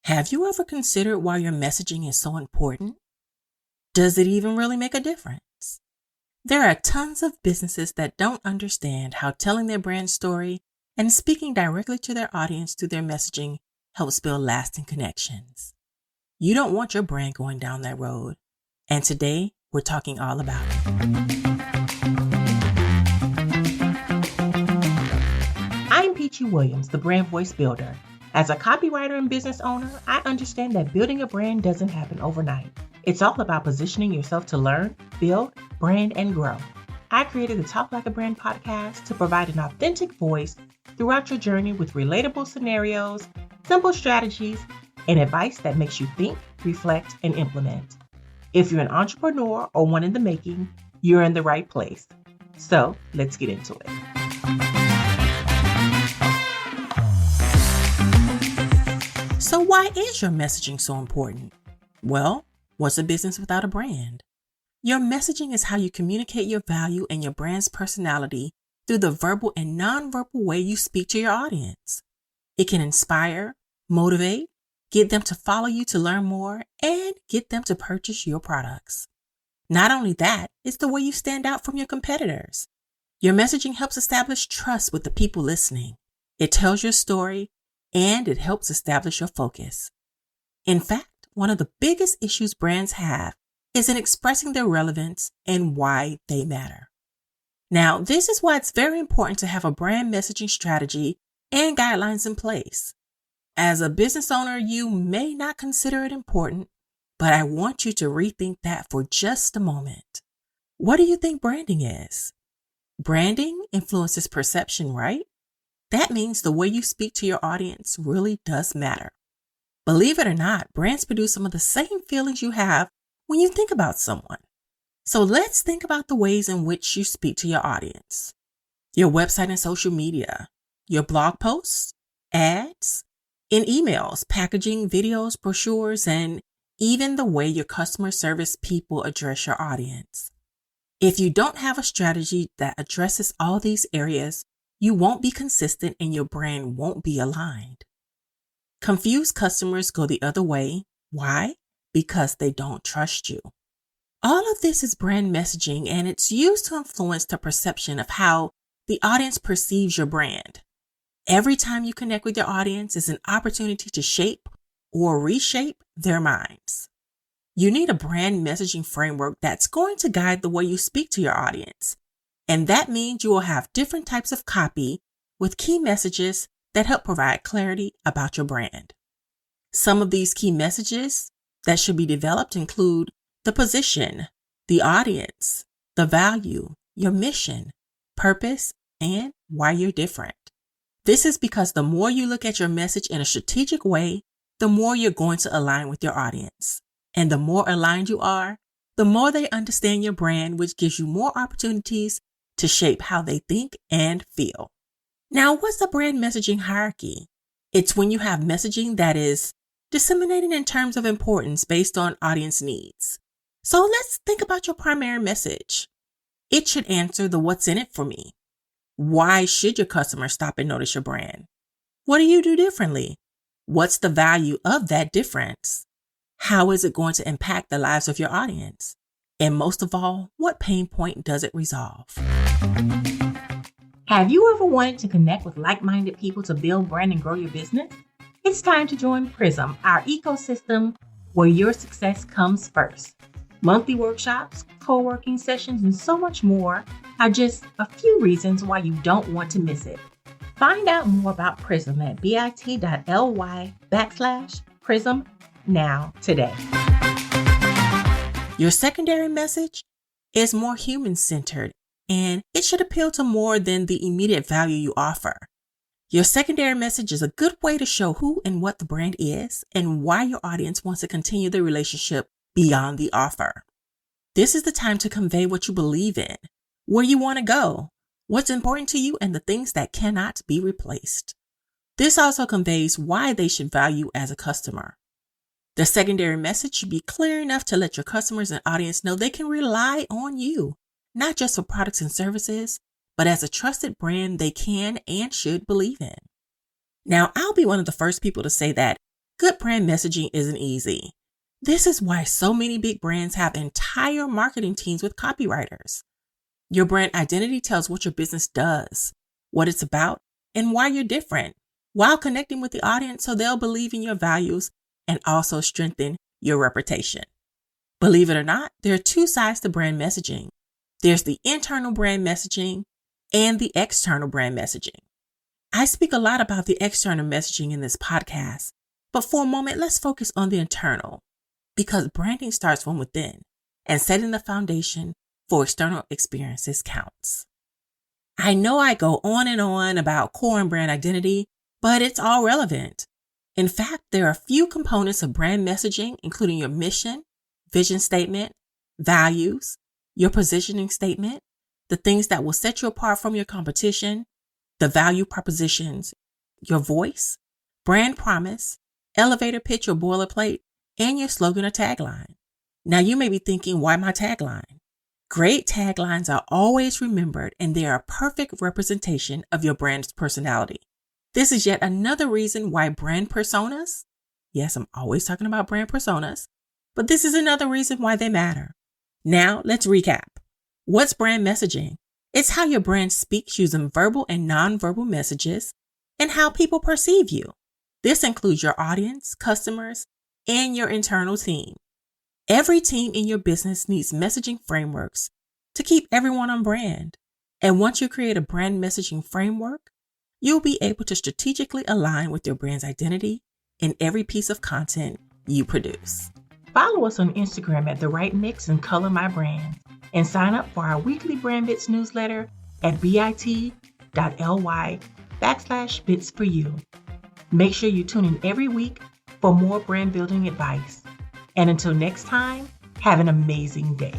Have you ever considered why your messaging is so important? Does it even really make a difference? There are tons of businesses that don't understand how telling their brand story and speaking directly to their audience through their messaging helps build lasting connections. You don't want your brand going down that road, and today we're talking all about it. I'm Peachy Williams, the Brand Voice Builder. As a copywriter and business owner, I understand that building a brand doesn't happen overnight. It's all about positioning yourself to learn, build, brand, and grow. I created the Talk Like a Brand podcast to provide an authentic voice throughout your journey with relatable scenarios, simple strategies, and advice that makes you think, reflect, and implement. If you're an entrepreneur or one in the making, you're in the right place. So let's get into it. So why is your messaging so important? Well, what's a business without a brand? Your messaging is how you communicate your value and your brand's personality through the verbal and nonverbal way you speak to your audience. It can inspire, motivate, get them to follow you to learn more, and get them to purchase your products. Not only that, it's the way you stand out from your competitors. Your messaging helps establish trust with the people listening. It tells your story, and it helps establish your focus. In fact, one of the biggest issues brands have is in expressing their relevance and why they matter. Now, this is why it's very important to have a brand messaging strategy and guidelines in place. As a business owner, you may not consider it important, but I want you to rethink that for just a moment. What do you think branding is? Branding influences perception, right? That means the way you speak to your audience really does matter. Believe it or not, brands produce some of the same feelings you have when you think about someone. So let's think about the ways in which you speak to your audience. Your website and social media, your blog posts, ads, in emails, packaging, videos, brochures, and even the way your customer service people address your audience. If you don't have a strategy that addresses all these areas, you won't be consistent and your brand won't be aligned. Confused customers go the other way. Why? Because they don't trust you. All of this is brand messaging, and it's used to influence the perception of how the audience perceives your brand. Every time you connect with your audience is an opportunity to shape or reshape their minds. You need a brand messaging framework that's going to guide the way you speak to your audience. And that means you will have different types of copy with key messages that help provide clarity about your brand. Some of these key messages that should be developed include the position, the audience, the value, your mission, purpose, and why you're different. This is because the more you look at your message in a strategic way, the more you're going to align with your audience. And the more aligned you are, the more they understand your brand, which gives you more opportunities to shape how they think and feel. Now, what's the brand messaging hierarchy? It's when you have messaging that is disseminated in terms of importance based on audience needs. So let's think about your primary message. It should answer the what's in it for me. Why should your customer stop and notice your brand? What do you do differently? What's the value of that difference? How is it going to impact the lives of your audience? And most of all, what pain point does it resolve? Have you ever wanted to connect with like-minded people to build, brand, and grow your business? It's time to join Prism, our ecosystem where your success comes first. Monthly workshops, co-working sessions, and so much more are just a few reasons why you don't want to miss it. Find out more about Prism at bit.ly/Prism now today. Your secondary message is more human-centered, and it should appeal to more than the immediate value you offer. Your secondary message is a good way to show who and what the brand is and why your audience wants to continue the relationship beyond the offer. This is the time to convey what you believe in, where you want to go, what's important to you, and the things that cannot be replaced. This also conveys why they should value you as a customer. The secondary message should be clear enough to let your customers and audience know they can rely on you, not just for products and services, but as a trusted brand they can and should believe in. Now, I'll be one of the first people to say that Good brand messaging isn't easy. This is why so many big brands have entire marketing teams with copywriters. Your brand identity tells what your business does, what it's about, and why you're different, while connecting with the audience so they'll believe in your values and also strengthen your reputation. Believe it or not, there are two sides to brand messaging. There's the internal brand messaging and the external brand messaging. I speak a lot about the external messaging in this podcast, but for a moment, let's focus on the internal, because branding starts from within, and setting the foundation for external experiences counts. I know I go on and on about core and brand identity, but it's all relevant. In fact, there are a few components of brand messaging, including your mission, vision statement, values, your positioning statement, the things that will set you apart from your competition, the value propositions, your voice, brand promise, elevator pitch or boilerplate, and your slogan or tagline. Now you may be thinking, why my tagline? Great taglines are always remembered, and they are a perfect representation of your brand's personality. This is yet another reason why brand personas, yes, I'm always talking about brand personas, but this is another reason why they matter. Now let's recap. What's brand messaging? It's how your brand speaks using verbal and nonverbal messages and how people perceive you. This includes your audience, customers, and your internal team. Every team in your business needs messaging frameworks to keep everyone on brand. And once you create a brand messaging framework, you'll be able to strategically align with your brand's identity in every piece of content you produce. Follow us on Instagram at The Right Mix and Color My Brand, and sign up for our weekly Brand Bits newsletter at bit.ly/bits for you. Make sure you tune in every week for more brand building advice. And until next time, have an amazing day.